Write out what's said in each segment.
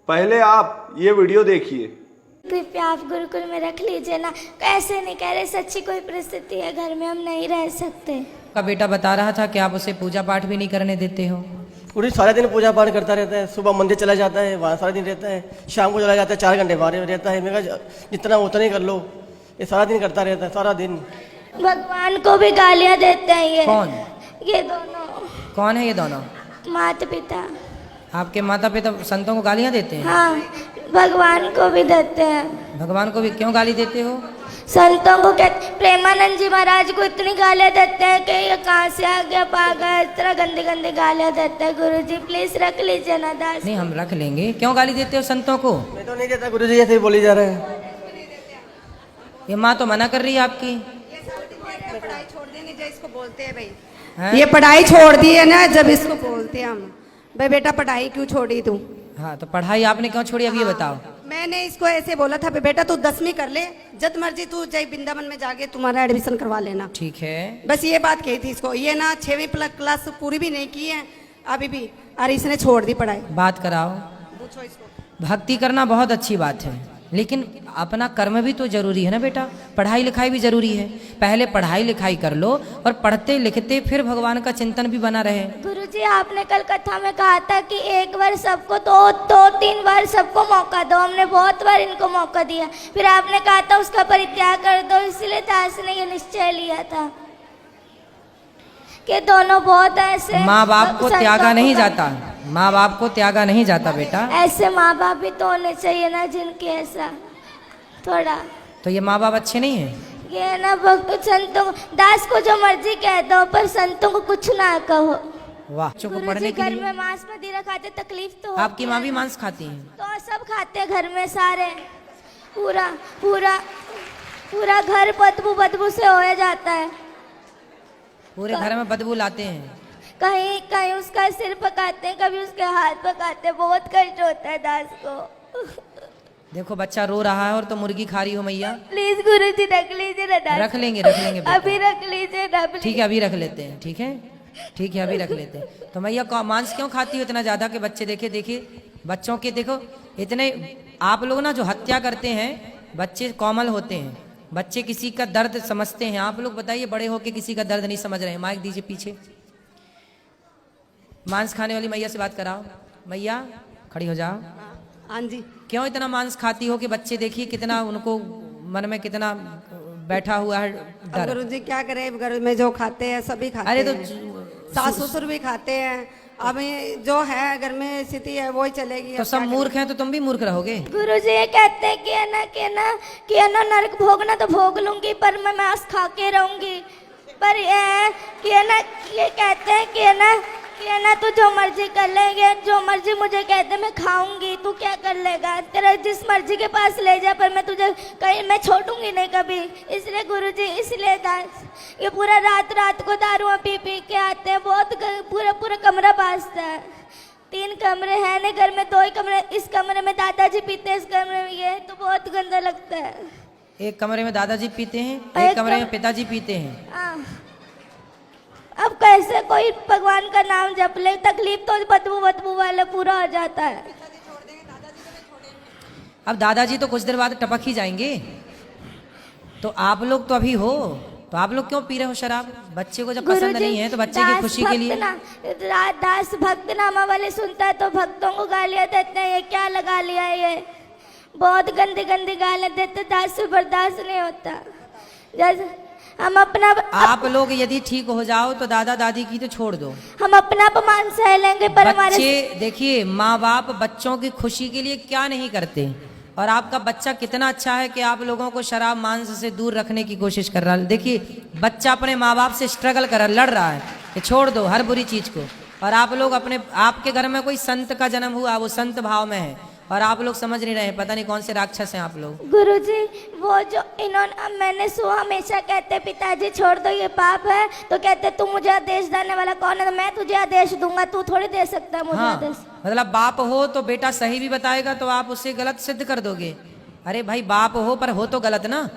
पहले आप ये वीडियो देखिए। कृपया आप गुरुकुल में रख लीजिए ना। ऐसे नहीं कह रहे, सच्ची कोई परिस्थिति है, घर में हम नहीं रह सकते। का बेटा बता रहा था कि आप उसे पूजा पाठ भी नहीं करने देते हो। पूरी सारा दिन पूजा पाठ करता रहता है। सुबह मंदिर चला जाता है, वहाँ सारा दिन रहता है। शाम को चला जाता है, 4 घंटे बाहर रहता है। मैं कहा जितना उतना ही कर लो। ये सारा दिन करता रहता है, सारा दिन। भगवान को भी गालियां देते हैं ये। कौन? ये दोनों। कौन है ये दोनों? माता पिता। आपके माता पिता संतों को गालियां देते हैं? हाँ, भगवान को भी देते हैं। भगवान को भी क्यों गाली देते हो? संतों को कहते, प्रेमानंद जी महाराज को इतनी गालियां देते हैं कि ये कहाँ से आ गया पागल, इस तरह गंदी गंदी गालियां देते हैं। गुरु जी प्लीज रख लीजिए ना दास। नहीं, हम रख लेंगे। क्यों गाली देते हो संतों को? मैं तो नहीं देता गुरुजी, ऐसे ही बोली जा रहा है। ये माँ तो मना कर रही है आपकी। पढ़ाई छोड़ देनी जो इसको बोलते हैं भाई। हैं? ये पढ़ाई छोड़ दी है ना, जब इसको बोलते हैं हम भाई बेटा पढ़ाई क्यों छोड़ी तू। हाँ, तो पढ़ाई आपने क्यों छोड़ी, अब ये बताओ। मैंने इसको ऐसे बोला था बेटा तू 10वीं कर ले, जब मर्जी तू जय वृंदावन में जाके तुम्हारा एडमिशन करवा लेना। ठीक है। बस ये बात कही थी इसको। ये ना 6वीं क्लास पूरी भी नहीं की है अभी भी, और इसने छोड़ दी पढ़ाई। बात कराओ। पूछो इसको। भक्ति करना बहुत अच्छी बात है, लेकिन अपना कर्म भी तो जरूरी है ना बेटा। पढ़ाई लिखाई भी जरूरी है। पहले पढ़ाई लिखाई कर लो और पढ़ते लिखते फिर भगवान का चिंतन भी बना रहे। गुरुजी आपने कल कथा में कहा था कि एक बार सबको दो 3 बार सबको मौका दो। हमने बहुत बार इनको मौका दिया, फिर आपने कहा था उसका परित्याग कर दो। इसलिए दास ने ये निश्चय लिया था कि दोनों बहुत ऐसे। माँ बाप को त्यागा नहीं जाता, माँ बाप को त्यागा नहीं जाता बेटा। ऐसे माँ बाप भी तो होने चाहिए ना जिनके ऐसा थोड़ा। तो ये माँ बाप अच्छे नहीं हैं? ये ना भक्त संतों को, दास को जो मर्जी कह दो पर संतों को कुछ ना कहो। वाह, बच्चों को गुरुजी पढ़ने के घर लिए। में मांस मदिरा खाते, तकलीफ तो होती आपकी माँ है भी ना। मांस खाती है? तो सब खाते हैं घर में सारे। पूरा पूरा पूरा घर बदबू से हो जाता है। पूरे घर में बदबू लाते हैं। कहीं कहीं उसका सिर पकाते हैं, कभी उसके हाथ पकाते हैं। बहुत कष्ट होता है दास को। देखो बच्चा रो रहा है और तो मुर्गी खा रही हो मैया। प्लीज गुरुजी रख लीजिए ना दास। रख लेंगे बेटा। अभी रख लीजिए ना please। ठीक है, अभी रख लेते हैं। ठीक है, ठीक है, अभी रख लेते हैं। तो मैया मांस क्यों खाती हो इतना ज्यादा कि बच्चे देखिए बच्चों के देखो इतने। आप लोग ना जो हत्या करते हैं, बच्चे कोमल होते हैं, बच्चे किसी का दर्द समझते हैं। आप लोग बताइए, बड़े होके किसी का दर्द नहीं समझ रहे हैं। माइक दीजिए पीछे। मांस खाने वाली मैया से बात कराओ। मैया खड़ी हो जाओ। हाँ जी। क्यों इतना मांस खाती हो कि बच्चे देखिए कितना उनको मन में कितना बैठा हुआ है डर। गुरुजी क्या करे, घर में जो खाते हैं सभी खाते अरे तो हैं। सास ससुर भी खाते हैं। अब ये जो है घर में स्थिति है वही चलेगी। तो सब मूर्ख हैं तो तुम भी मूर्ख रहोगे। गुरुजी ये कहते हैं कि है ना नरक भोगना तो भोग लूंगी, पर मैं मांस खा के रहूंगी। पर ये है ना, ये कहते हैं कि है ना तू जो मर्जी कर लेंगे, जो मर्जी मुझे कहते मैं खाऊंगी, तू क्या कर लेगा, तेरा जिस मर्जी के पास ले जा, पर मैं तुझे कहीं मैं छोड़ूंगी नहीं कभी। इसलिए गुरुजी, इसलिए दास ये पूरा रात को दारुआ पी के आते हैं। बहुत पूरा कमरा बाजता है। 3 कमरे हैं ना घर में, 2 ही कमरे। इस कमरे में दादाजी पीते हैं, इस कमरे में ये, तो बहुत गंदा लगता है। एक कमरे में दादाजी पीते हैं, एक कमरे में पिताजी पीते हैं। अब कैसे कोई भगवान का नाम जप ले, तकलीफ तो बदबू वाला पूरा हो जाता है। अब दादाजी तो कुछ देर बाद टपक ही जाएंगे। तो आप लोग तो अभी हो, तो आप लोग क्यों पी रहे हो शराब? बच्चे को जब पसंद नहीं है तो बच्चे की खुशी के लिए। दास भक्त नामा वाले सुनता है तो भक्तों को गालियां देते हैं। ये क्या लगा लिया, ये बहुत गंदी गालियां देते। दास से बर्दाश्त नहीं होता। जैसे हम अपना आप लोग यदि ठीक हो जाओ तो दादा दादी की तो छोड़ दो, हम अपना अपमान सह लेंगे, पर हमारे बच्चे देखिए माँ बाप बच्चों की खुशी के लिए क्या नहीं करते। और आपका बच्चा कितना अच्छा है कि आप लोगों को शराब मांस से दूर रखने की कोशिश कर रहा है। देखिए बच्चा अपने माँ बाप से स्ट्रगल कर रहा, लड़ रहा है कि छोड़ दो हर बुरी चीज को। और आप लोग आपके घर में कोई संत का जन्म हुआ, वो संत भाव में है, और आप लोग समझ नहीं रहे। पता नहीं कौन से राक्षस हैं आप लोग। गुरुजी वो जो इन्होंने, मैंने सुना हमेशा कहते पिताजी छोड़ दो ये पाप है, तो कहते तू मुझे आदेश देने वाला कौन है, तो मैं तुझे आदेश दूंगा, तू थोड़ी दे सकता है मुझे आदेश। मतलब बाप हो तो बेटा सही भी बताएगा तो आप उससे गलत सिद्ध कर दोगे। अरे भाई बाप हो पर हो तो गलत ना।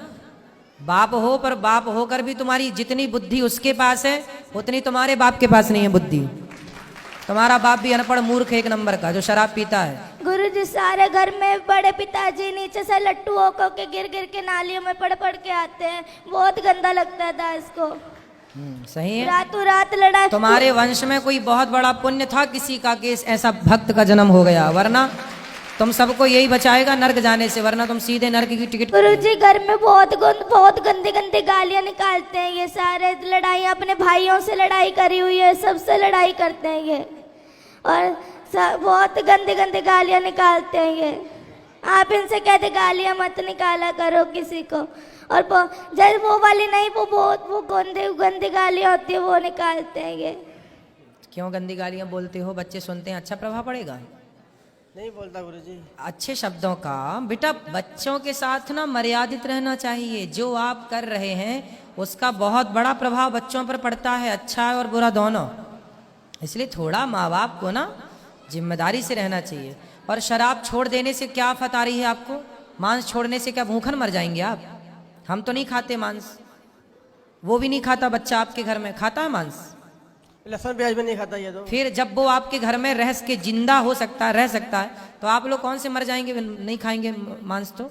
बाप हो पर बाप होकर भी तुम्हारी जितनी बुद्धि उसके पास है उतनी तुम्हारे बाप के पास नहीं है बुद्धि। तुम्हारा बाप भी अनपढ़ मूर्ख 1 नंबर का जो शराब पीता है। गुरुजी सारे घर में बड़े पिताजी नीचे से लट्टू होकर के गिर गिर के नालियों में पड़ के आते हैं, बहुत गंदा लगता था इसको। सही है। रातों रात लड़ाई। तुम्हारे वंश में कोई बहुत बड़ा पुण्य था किसी का कि ऐसा भक्त का जन्म हो गया, वरना तुम सबको यही बचाएगा नर्क जाने से, वरना तुम सीधे नर्क की टिकट। गुरुजी घर में बहुत गंदी गंदी गालियां निकालते हैं ये सारे, लड़ाई अपने भाइयों से लड़ाई करी हुई है, सबसे लड़ाई करते हैं ये, और बहुत गंदी गंदी गालियां निकालते हैं ये। आप इनसे कहते गालियां मत निकाला करो किसी को, और जब वो वाली नहीं, वो गंदी गालियां होती है वो निकालते हैं ये। क्यों गंदी गालियां बोलते हो? बच्चे सुनते हैं, अच्छा प्रभाव पड़ेगा? नहीं बोलता गुरुजी। अच्छे शब्दों का बेटा बच्चों के साथ ना मर्यादित रहना चाहिए। जो आप कर रहे हैं उसका बहुत बड़ा प्रभाव बच्चों पर पड़ता है, अच्छा और बुरा दोनों। इसलिए थोड़ा माँ बाप को ना जिम्मेदारी से रहना चाहिए। और शराब छोड़ देने से क्या आफत आ रही है आपको? मांस छोड़ने से क्या भूखन मर जाएंगे आप? हम तो नहीं खाते मांस, वो भी नहीं खाता बच्चा आपके घर में, खाता है मांस? लहसुन प्याज भी नहीं खाता ये तो। फिर जब वो आपके घर में रह के जिंदा हो सकता है, रह सकता है, तो आप लोग कौन से मर जाएंगे नहीं खाएंगे मांस? तो